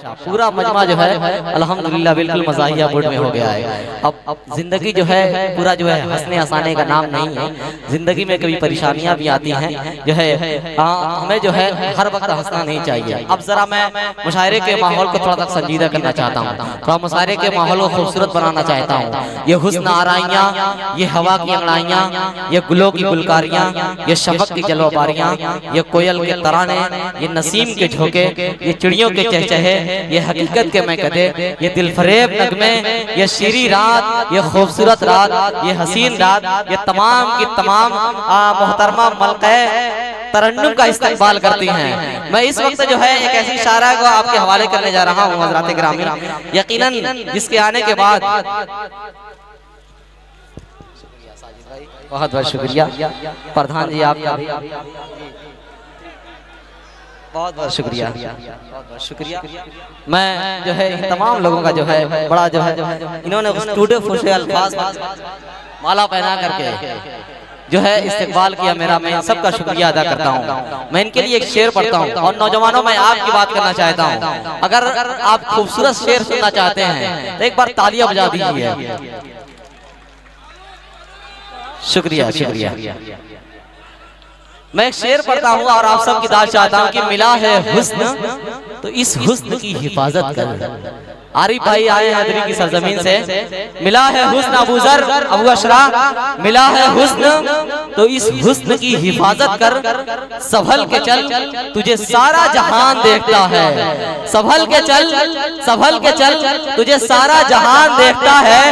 पूरा मजमा जो है अल्हम्दुलिल्लाह बिल्कुल मज़ाहिया बोर्ड में हो गया है। अब जिंदगी जो है पूरा जो है हंसने हंसाने का नाम नहीं है, जिंदगी में कभी परेशानियां भी आती हैं जो है। हमें जो है हर वक्त हंसना नहीं चाहिए। अब जरा मैं मुशायरे के माहौल को थोड़ा सा संजीदा करना चाहता हूँ, थोड़ा मुशायरे के माहौल को खूबसूरत बनाना चाहता हूँ। ये हुस्न आराइयाँ, ये हवा की अंगड़ाइयाँ, ये गुलों की गुलकारियाँ, ये शफक की जलवाबारियाँ, ये कोयल के तराने, ये नसीम के झोंके, ये चिड़ियों के चहचहे, ये हकीकत के महकदे, ये दिलफरेब नगमे, ये शीरी रात, ये खूबसूरत रात, ये हसीन रात, ये तमाम की तमाम मोहतरमा मलके तरन्नुम का इस्तेमाल करती हैं। मैं इस वक्त जो है एक ऐसी शायरा को आपके हवाले करने जा रहा हूँ हज़रात गिरामी, यकीनन जिसके आने के बाद बहुत बहुत शुक्रिया प्रधान जी, आपका भी बहुत बहुत शुक्रिया, बहुत बहुत शुक्रिया। मैं जो है इन तमाम लोगों का जो है बड़ा जो है इन्होंने टूटे फूटे अल्फाज माला पहना करके जो है इस्तेमाल किया मेरा, मैं सबका शुक्रिया अदा करता हूँ। मैं इनके लिए एक शेर पढ़ता हूँ और नौजवानों में आपकी बात करना चाहता हूँ। अगर आप खूबसूरत शेर सुनना चाहते हैं तो एक बार तालियां बजा दीजिए। शुक्रिया शुक्रिया। मैं एक शेर पढ़ता हूँ और आप सब की दाद चाहता हूँ कि मिला है हुस्न तो इस हुस्न की हिफाजत कर। आरिफ भाई आए हैं हदरी की सरजमीन से। मिला है हुस्न अबू जर अबू अशरा, मिला है हुस्न तो इस हुस्न की हिफाजत कर। संभल के चल तुझे सारा जहान देखता है, संभल के चल, संभल के चल तुझे सारा जहान देखता है।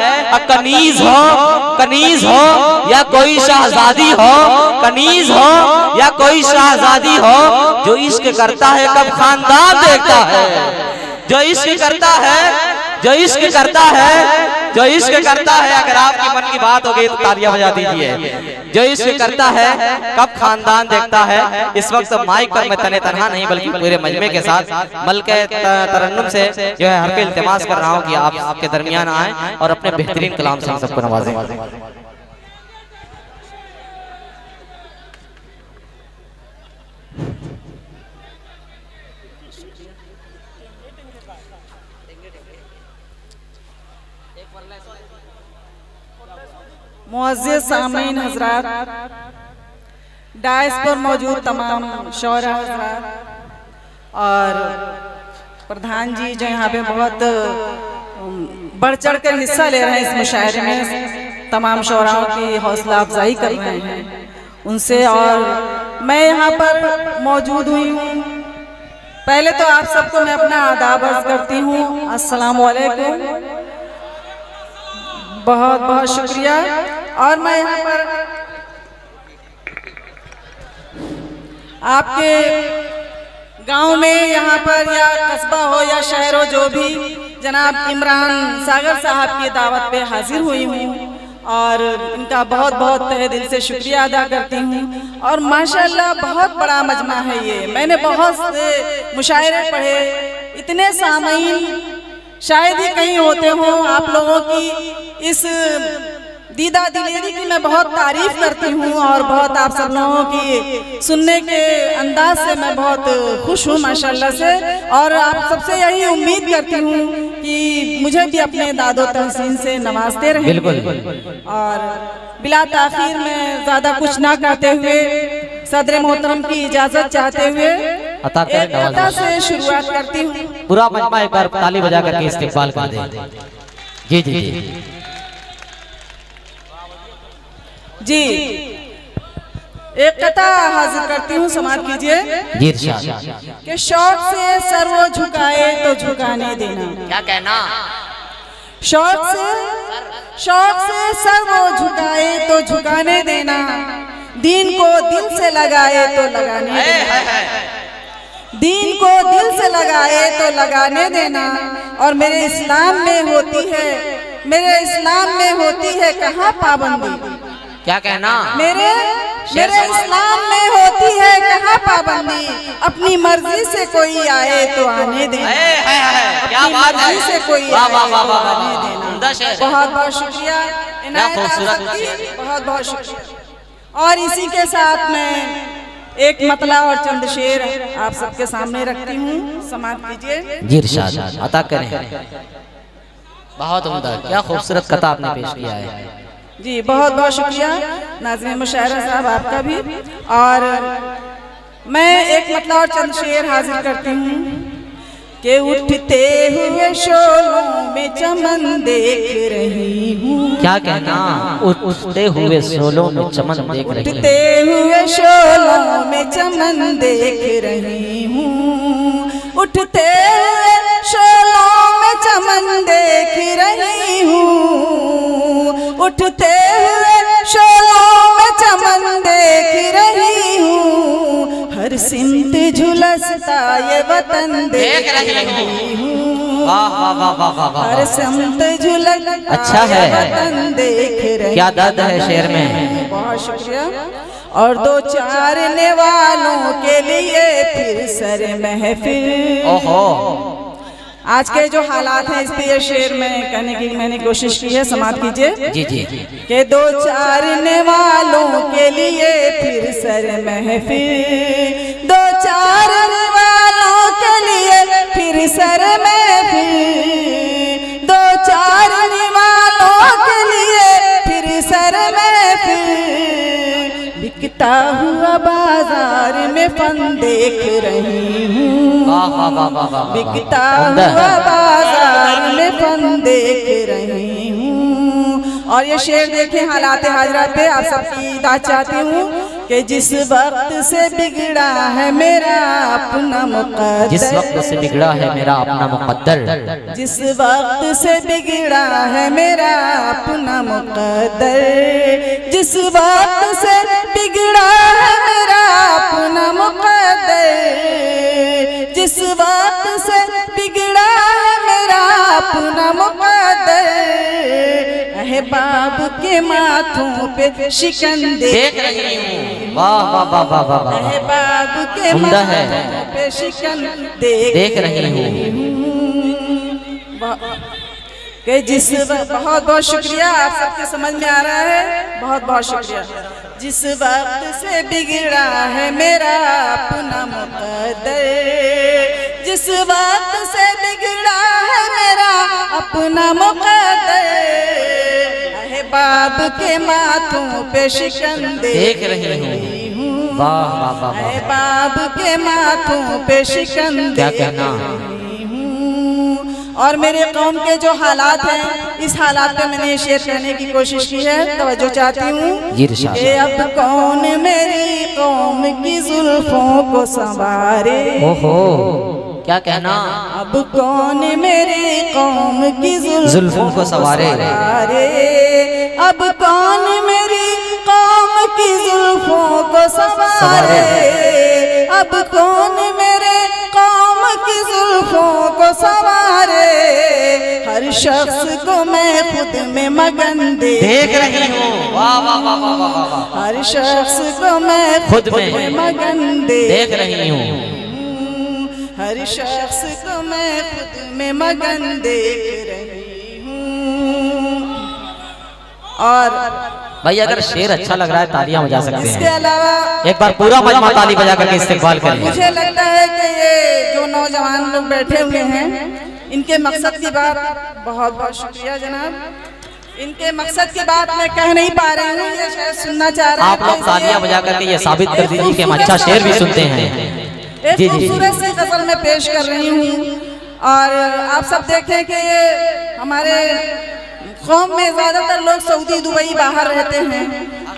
कनीज हो, कनीज हो या कोई शहजादी हो, कनीज हो या कोई शहजादी हो, जो इश्क करता है कब खानदान देखता है। जो इश्क करता है, जो इश्क करता है, जो इश्क करता है, अगर आपकी मन की बात हो गई तो तालियां बजा दीजिए। जो इश्क करता है कब खानदान देखता है। इस वक्त माइक पर मैं तने तनहा नहीं बल्कि पूरे मजमे के साथ मलके तरन्नुम से जो है हर के इल्तिमास कर रहा हूँ कि आप आपके दरमियान आए और अपने बेहतरीन कलाम से हम सबको नवाजें। मुअज़्ज़िज़ सामीन हज़रात, डायस पर मौजूद तमाम शौरा हज़रात और प्रधान जी जो यहाँ पे बहुत बढ़ चढ़ कर हिस्सा ले रहे हैं इस मुशायरे में, तमाम शौराओं की हौसला अफजाई कर रहे हैं उनसे। और मैं यहाँ पर मौजूद हुई हूँ। पहले तो आप सबको मैं अपना आदाब अर्ज़ करती हूँ, अस्सलामु अलैकुम, बहुत बहुत शुक्रिया। और मैं यहाँ पर आपके गांव में यहाँ पर या कस्बा हो या शहर हो, जो भी जनाब इमरान सागर साहब की दावत पे हाजिर हुई हूँ और इनका बहुत बहुत तहे दिल से शुक्रिया अदा करती हूँ। और माशाल्लाह बहुत बड़ा मजमा है ये। मैंने बहुत से मुशायरे पढ़े, इतने सामीन शायद ही कहीं होते हों। आप लोगों की इस दीदा दिलेरी की मैं बहुत तारीफ करती हूँ और बहुत आप सब लोगों की सुनने के अंदाज से मैं बहुत खुश हूँ माशाल्लाह से। और आप सबसे यही उम्मीद करती हूँ कि मुझे भी अपने दादो तहसीन से नवाजते रहें। और बिला ताखीर में ज़्यादा कुछ ना कहते हुए सदर मोहतरम की इजाज़त चाहते हुए एक अता से शुरुआत करती हूँ। पूरा मजमा एक बार ताली बजा करके इस्तेकबाल कर दे। जी जी जी जी, एक कथा हाजिर करती हूँ, समाप्त कीजिए। कि शौक से सर वो झुकाए तो झुकाने देना। क्या कहना? शौक से सर वो झुकाए तो झुकाने देना, दीन को दिल से लगाए तो लगाने देना, दीन को दिल से लगाए तो लगाने देना। और मेरे इस्लाम में होती है, मेरे इस्लाम में होती है कहाँ पाबंदी। क्या कहना? मेरे इस्लाम में होती है कहाँ पाबंदी, अपनी मर्जी से कोई आए तो आने देना, अपनी मर्जी से कोई आए तो आने देना। बहुत बहुत शुक्रिया, बहुत बहुत शुक्रिया। और इसी के साथ मैं एक मतला और चंद शेर आप सबके सामने रखती हूँ, समाप्त कीजिए। जी इरशाद अता करें। बहुत उम्दा, क्या खूबसूरत कथा आपने पेश किया है। जी बहुत बहुत शुक्रिया नाज़रीन मुशायरा साहब आपका भी। और मैं एक मतला और चंद शेर हाजिर करती हूँ कि उठते हुए शोलों में चमन देख रही हूँ। क्या कहना, उठते हुए शोलों में चमन देख रही हूँ। उठते हुए शोलों में चमन देख रही हूँ। उठते हुए शोलों में चमन देख रही हूँ। उठते हुए शोलों में चमन देख रही हूँ। हर सिमत झुलसता ये वतन देख रही हूँ। वाह वाह वाह वाह वाह। हर सिमत झुलसता अच्छा है, वतन देख रही। क्या दर्द है शेर में। बहुत शुक्रिया। और दो चारने वालों के लिए फिर सर महफिल। ओहो, आज के जो हालात हैं इस पे ये शेर में कहने की मैंने कोशिश की है, समाप्त कीजिए। जी जी के दो चारने वालों के लिए फिर सर महफिल। दो चारने वालों के लिए फिर सर महफिल। दो चारने वालों के लिए फिर सर महफिल। बिकता हुआ बाजार में फन देख रही हूँ। बिकता हुआ बाजार में फन देख रही हूँ। और ये शेर देखें हालात हाजरा पे आप सबकी दाद चाहती हूँ कि जिस वक्त से बिगड़ा है मेरा अपना मुक़द्दर। जिस वक्त से बिगड़ा है मेरा अपना मुक़द्दर। जिस वक्त से बिगड़ा है मेरा अपना मुक़द्दर। जिस वक्त से बिगड़ा है मेरा अपना मुक़द्दर। जिस वक्त से बिगड़ा है मेरा अपना मुक़द्दर। अहबाब के माथों पे शिकन देख रही हूँ। वाह वाह वाह वाह वाह वाह। अहबाब के माथों पे शिकन देख रही हूँ। कि जिस बहुत बहुत शुक्रिया, आप सबके समझ में आ रहा है, बहुत बहुत शुक्रिया। जिस वक्त से बिगड़ा है मेरा अपना मुक़द्दर। जिस वक्त से बिगड़ा है मेरा अपना मुक़द्दर। अहबाब के माथों पे शिकन देख रही हूँ। वाह वाह वाह। अहबाब के माथों पे शिकन क्या देख कहना। रही हूँ। और मेरे कौम के जो हालात हैं, इस हालात पे मैंने शेयर करने की कोशिश की है, तवज्जो चाहती हूँ कि अब कौन मेरी कौम की जुल्फों को संवारे। ओहो, क्या कहना। अब कौन मेरी कौम की जुल्फों को संवारे। अब कौन मेरी कौम की जुल्फों को संवारे। अब कौन मेरे कौम की जुल्फों को संवारे। हर शख्स को मैं खुद में मगन देख रही हूँ। वाह वाह वाह वाह वाह वाह। हर शख्स को मैं खुद में मगन देख रही हूँ। हर शख्स को मैं खुद में मगन देख रही हूँ। और भाई अगर शेर अच्छा लग रहा है तालियां बजा सकते इसके हैं। अलावा एक बार पूरा मजमा ताली बजा करके इस्तेकबाल करें। मुझे लगता है कि ये जो नौजवान लोग बैठे हुए हैं, इनके मकसद की बात, बहुत बहुत शुक्रिया जनाब। इनके मकसद की बात मैं कह नहीं पा रही हूँ, ये शायद सुनना चाह रहे हैं। आप लोग तालियां बजा करके ये साबित कर दीजिए कि हम अच्छा शेर भी सुनते हैं। एक खूबसूरत सी गजल में पेश कर रही हूँ। और आप सब देखें कि ये हमारे कौम में ज्यादातर लोग सऊदी दुबई बाहर रहते हैं।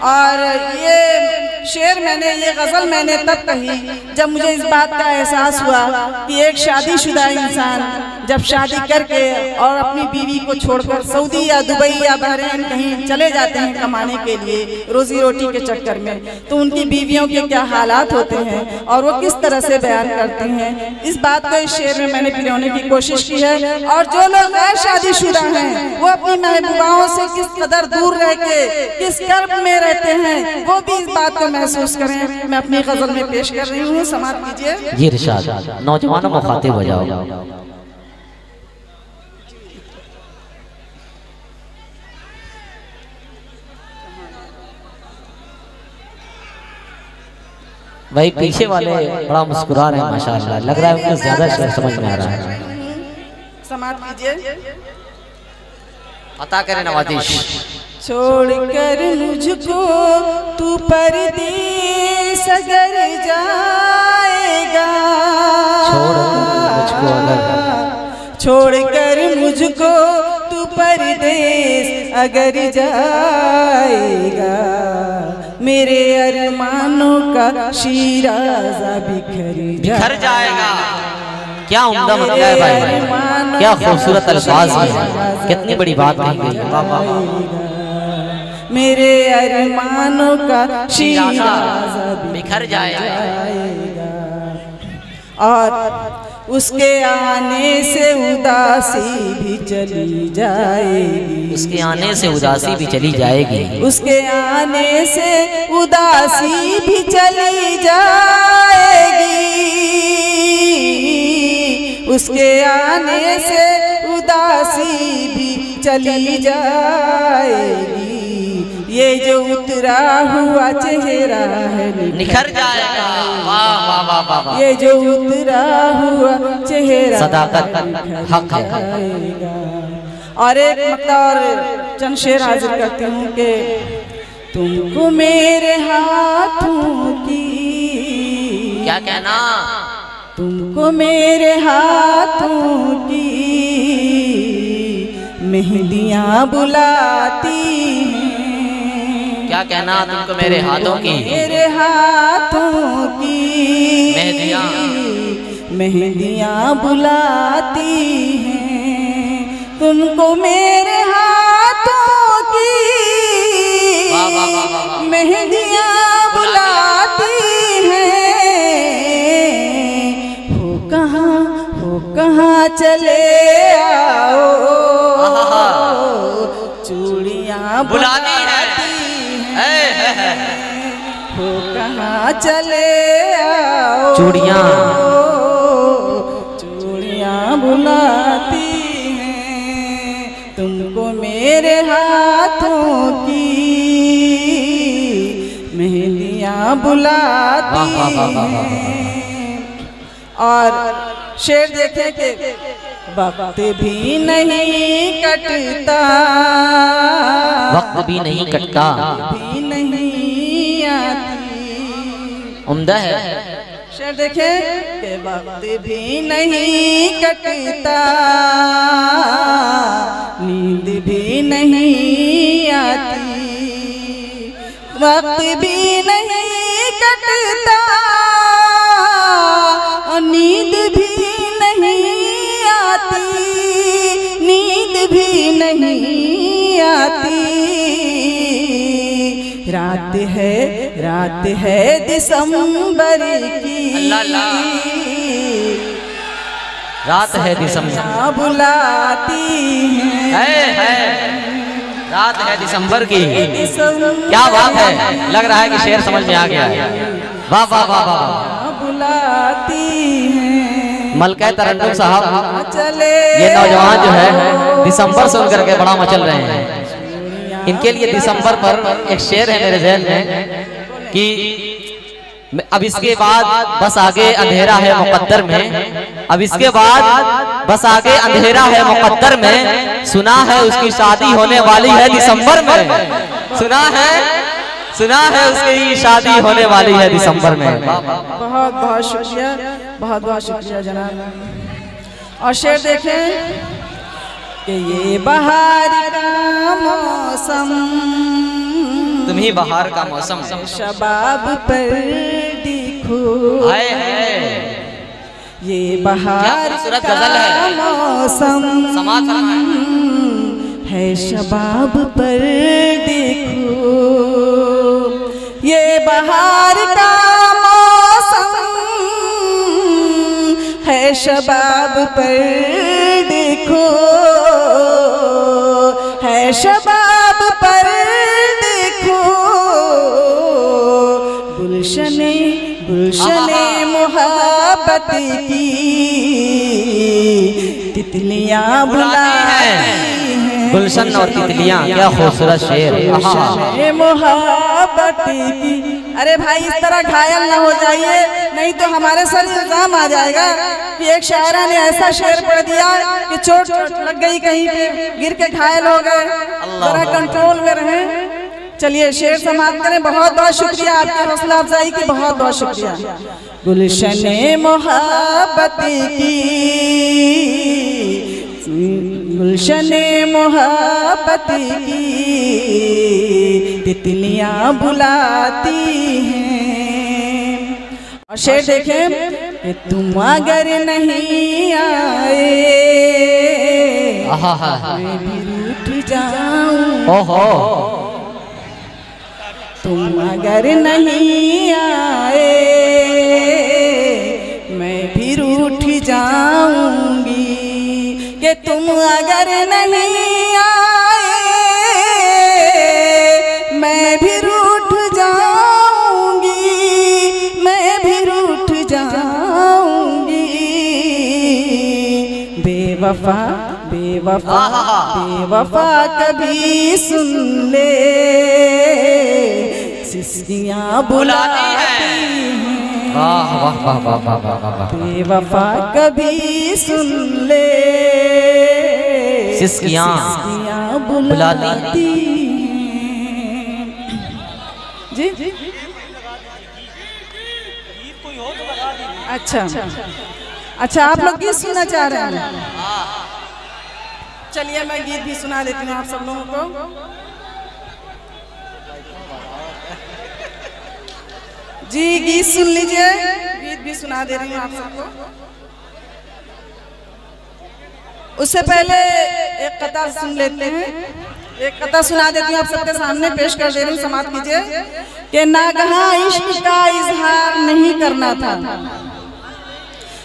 और ये शेर मैंने, ये गजल मैंने तब कही जब मुझे इस बात का एहसास हुआ कि एक शादीशुदा इंसान जब शादी करके और अपनी बीवी को छोड़कर सऊदी या दुबई या बहरीन कहीं चले जाते हैं कमाने के लिए, रोजी रोटी के चक्कर में, तो उनकी बीवियों के क्या हालात होते हैं और वो किस तरह से बयान करती हैं। इस बात को इस शेर में मैंने पिरोने की कोशिश की है। और जो लोग गैर शादीशुदा हैं वो अपनी महबूबाओं से किस कदर दूर रह के किस कर्ब में रहते हैं, वो भी इस बात को महसूस करें। मैं अपनी गजल में पेश कर रही हूँ, समाप्त कीजिए। जी इरशाद। नौजवानों को खाते बजाओ। भाई पीछे वाले बड़ा मुस्कुरा रहे हैं माशाल्लाह, लग रहा है उनको ज्यादा शेर समझ में आ रहा है। समाप्त कीजिए। अता करे नवाजिश। छोड़कर मुझको तू परदेस अगर जाएगा, छोड़कर मुझको तू परदेस अगर जाएगा, मेरे अरमानों का शीराज़ा बिखर जाएगा। क्या उम्दा मतलब है भाई, क्या खूबसूरत अल्फाज है, कितनी बड़ी बात कही गई है। वाह वाह। मेरे अरमानों का शीराज़ा बिखर जाएगा, और उसके आने से उदासी भी चली जाएगी, उसके आने से उदासी भी चली जाएगी, उसके आने से उदासी भी चली जाएगी, उसके आने से उदासी भी चली जाएगी, ये जो उतरा हुआ चेहरा है निखर जाएगा। वाह वाह वाह वाह वाह। ये जो उतरा हुआ चेहरा सदाकत हक है। और एक मतलब और चंद शेर हाजिर करती हूँ कि तुमको मेरे हाथों की, क्या कहना, तुमको मेरे हाथों की मेहंदियाँ बुलाती हैं, क्या कहना, तुमको मेरे हाथों की, मेरे हाथों की मेहंदियाँ बुलाती हैं, तुमको मेरे हाथों की मेहंदियाँ बुलाती हैं, हो कहाँ चले आओ, चूड़ियाँ बुलाती है, हो कहाँ चले आओ, चूड़ियाँ बुलाती हैं, तुमको मेरे हाथों की मेहंदियाँ बुलाती हैं। और शेर देखे कि वक्त भी नहीं कटता, वक्त भी नहीं कटता, भी नहीं आती। उम्दा है शेर देखे कि वक्त भी नहीं कटता, नींद भी नहीं आती, वक्त भी नहीं कटता, नींद भी नहीं आती, नींद भी नहीं आती, रात है दिसंबर की, रात है दिसंबर बुलाती है, रात है दिसंबर की। क्या बात है, लग रहा है कि शेर समझ में आ गया है। वाह वाह वाह वाह। बुलाती हैं मलका तरन्नुम साहब, चले ये नौजवान जो है दिसंबर सुन करके बड़ा मचल रहे हैं। इनके लिए दिसंबर पर एक शेर है मेरे ज़हन में कि अब इसके बाद बस आगे अंधेरा है मुकद्दर में, अब इसके बाद बस आगे अंधेरा है मुकद्दर में, सुना है उसकी शादी होने वाली है दिसंबर में, सुना है उसकी शादी होने वाली है दिसंबर में। बहुत बहुत शुक्रिया, बहुत बहुत शुक्रिया जनाब। और शेर देखें कि ये बहार का मौसम, तुम ही बहार का मौसम, शबाब पर देखो, हाय हाय, ये बहार का मौसम है, शबाब पर देखो, ये बहार का मौसम है, शबाब पर देखो, है शबाब पर देखो, गुलशने मोहब्बत की तितलियां बुलाती हैं, गुलशन और तितलियां, क्या खूबसूरत शेर। गुलशन मोहब्बत की। अरे भाई इस तरह घायल ना हो जाइए, नहीं तो हमारे सर इल्जाम आ जाएगा कि एक शायरा ने ऐसा शेर पढ़ दिया कि चोट लग गई, कहीं पे गिर के घायल हो गए। जरा कंट्रोल में रहें। चलिए शेर समाप्त करें। बहुत बहुत शुक्रिया आपकी हौसला अफजाई की, बहुत बहुत शुक्रिया। गुलशन मोहब्बत की, गुलशन मोहब्बत की तितलियां बुलाती हैं। और शेर देखें कि तुम अगर नहीं आए मैं भी रूठ जाऊं। तुम अगर नहीं आए मैं भी रूठ जाऊंगी, कि तुम अगर नहीं आए मैं भी रूठ जाऊंगी, मैं भी रूठ जाऊंगी। बेवफा बेवफा बेवफा कभी सुन ले, सिस्कियां बुलाती हैं। वाह वाह वाह वाह वाह वाह वाह। बेवफा कभी सुन ले, सिस्कियां बुलाती हैं। जी अच्छा अच्छा, आप लोग गीत सुनना चाह रहे हैं? चलिए मैं गीत भी सुना देती हूँ आप सब लोगों को। जी गीत सुन लीजिए, गीत भी सुना दे रही हूँ आप सबको। उससे पहले एक कथा सुन लेते हैं, एक कथा सुना देती हूँ आप सबके सामने, पेश कर दे रही हूँ, समाप्त कीजिए। कि नागहा इश्क का इजहार नहीं करना था,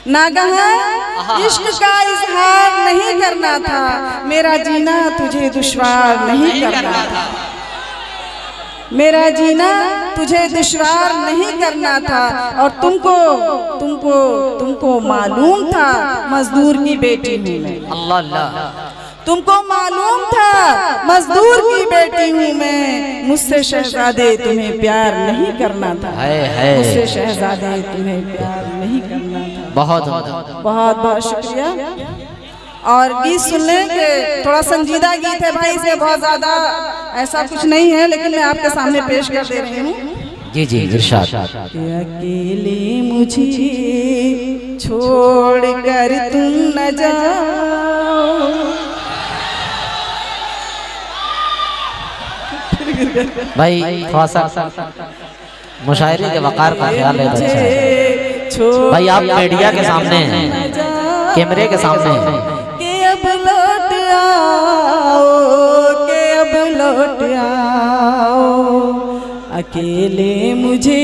नागहा इश्क का इजहार नहीं करना था, मेरा जीना तुझे दुश्वार नहीं करना था, मेरा जीना तुझे दुश्वार नहीं करना था। और तुमको तुमको तुमको मालूम था मजदूर की बेटी हूँ मैं। अल्लाह अल्लाह। तुमको मालूम था मजदूर की बेटी हूँ मैं, मुझसे शहजादे तुम्हें प्यार नहीं करना था, मुझसे शहजादे तुम्हें प्यार नहीं करना था। बहुत बहुत बहुत शुक्रिया। और गीत सुनने के थोड़ा संजीदा गीत है भाई, इसमें बहुत ज्यादा ऐसा कुछ नहीं है, लेकिन मैं आपके सामने पेश कर दे रही हूँ। जी जी इरशाद। अकेले मुझे छोड़ कर तुम न जाओ, भाई थोड़ा सा मुशायरे के वकार का ख्याल है भाई। आप मीडिया के सामने हैं, कैमरे के सामने हैं। के अब लौट आओ, के अब लौट आओ, अकेले मुझे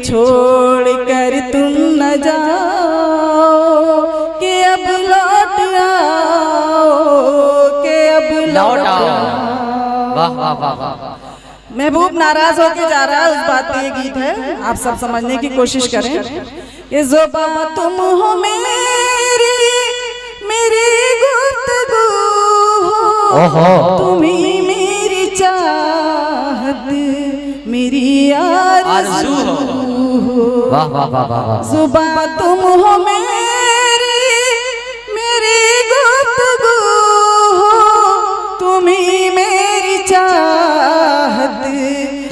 छोड़ कर तुम न जाओ, के अब लौट आओ, के अब लौट आओ। वाह वाह वाह वाह। महबूब नाराज होके जा रहा है, उस बात पे ये गीत है, आप सब समझने की कोशिश करें। ये ज़ुबां तुम हो मेरी, मेरी गुफ्तगू हो, तुम्ही मेरी चाहत, मेरी आरज़ू हो। वाह वाह वाह वाह। ज़ुबां तुम हो मेरी, मेरी गुफ्तगू हो, तुम्ही मेरी चाहत,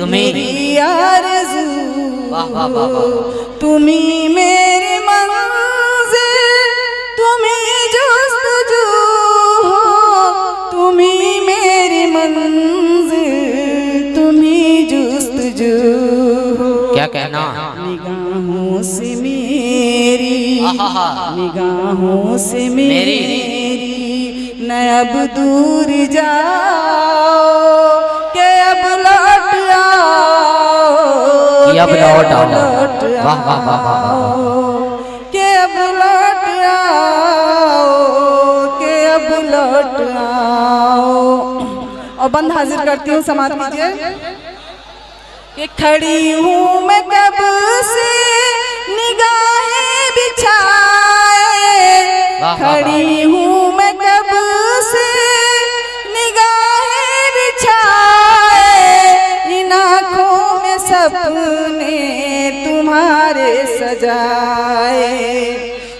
मेरी आरज़ू, तुम्ही मेरी मंज़िल, तुम्ही जुस्तजू हो, तुम्ही मेरी मंज़िल, तुम्ही जुस्तजू हो। क्या कहना। निगाहों से मेरी, निगाहों से मेरी न अब दूर जाओ, के अब लौट आओ, कि अब लौट आओ। वाह वाह वाह वाह। के अब लौट आओ, के अब लौट आओ। और बंद हाजिर करती हूँ, समाप्त कीजिए। कि खड़ी हूँ मैं कब से निगाहें बिछाए, खड़ी हूँ मैं कब से सजाए,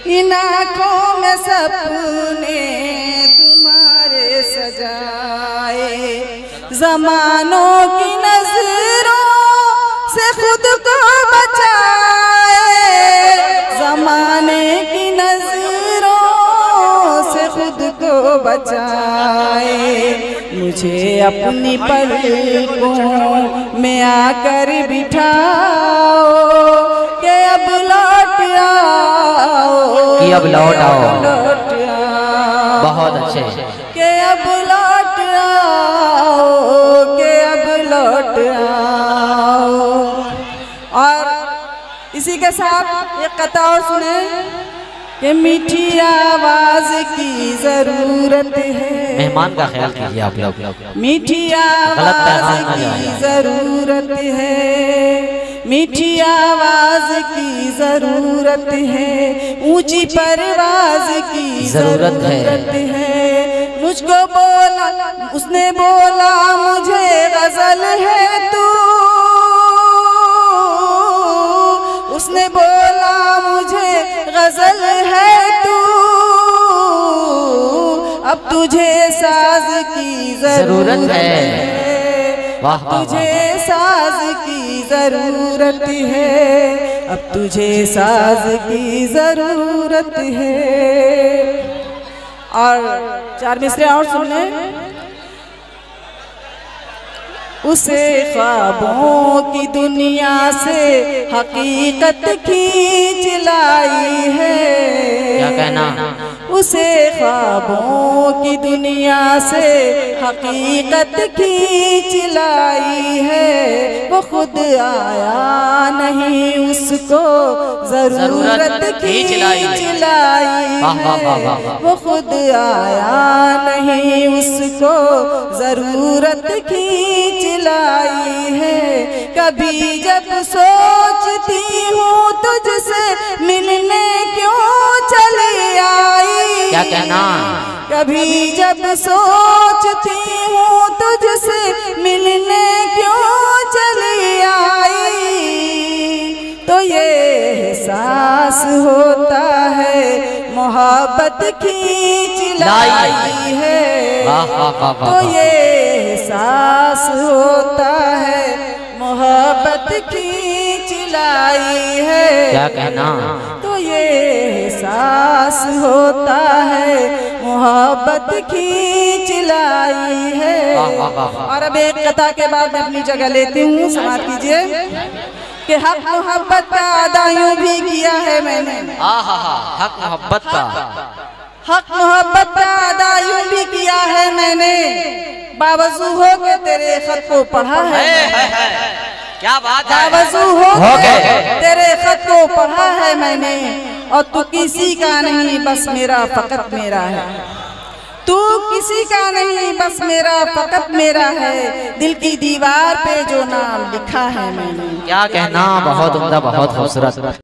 इन आँखों में सपने तुम्हारे सजाए, ज़मानों की नजरों से खुद को बचाए, ज़माने की नजरों से खुद को बचाए, मुझे अपनी पलकों में आकर बिठाओ कि अब लौट आओ, कि अब लौट आओ, लौट आओ, बहुत अच्छे, कि अब लौट आओ, कि अब लौट आओ। और इसी के साथ एक कथा और सुने कि मीठी आवाज की जरूरत है, मेहमान का ख्याल कीजिए आप लोग, मीठी आवाज की जरूरत है, मीठी आवाज की जरूरत है, ऊंची परवाज की जरूरत है, मुझको बोला उसने बोला मुझे गजल है तू, उसने बोला मुझे गजल है तू, अब तुझे साज की जरूरत है, वाह वाह, तुझे साज की जरूरत है, अब तुझे साज की जरूरत है। और चार मिसरे और सुन ले। उसे ख्वाबों की दुनिया से हकीकत खींच लाई है, क्या कहना, उसे ख्वाबों की दुनिया से हकीकत खींच लाई है, वो खुद आया नहीं उसको जरूरत खींच लाई है, वो खुद आया नहीं उसको जरूरत खींच लाई है। कभी जब सोचती हूँ तुझसे मिलने क्यों चली आई, क्या कहना, कभी जब सोचती हूँ तुझसे मिलने क्यों चली आई, तो ये एहसास होता है मोहब्बत खींच लाई है, तो ये एहसास होता है मोहब्बत खींच लाई है, क्या कहना, तो ये एहसास होता है मोहब्बत खींच लाई है। और अब एक कथा के बाद मैं अपनी जगह लेती हूँ, समाप्त कीजिए कि हक मोहब्बत का अदा यूं भी किया है मैंने, हक मोहब्बत का, हक मोहब्बत का अदा यूं भी किया है मैंने, बावजू हो के तेरे खत को पढ़ा है, क्या बात है, बावजू हो के तेरे खत को पढ़ा है मैंने, और तू किसी का नहीं बस मेरा फकत मेरा है, तू किसी का नहीं बस मेरा फकत मेरा है, दिल की दीवार पे जो नाम लिखा है मैंने। क्या कहना, बहुत उम्दा, बहुत खूबसूरत।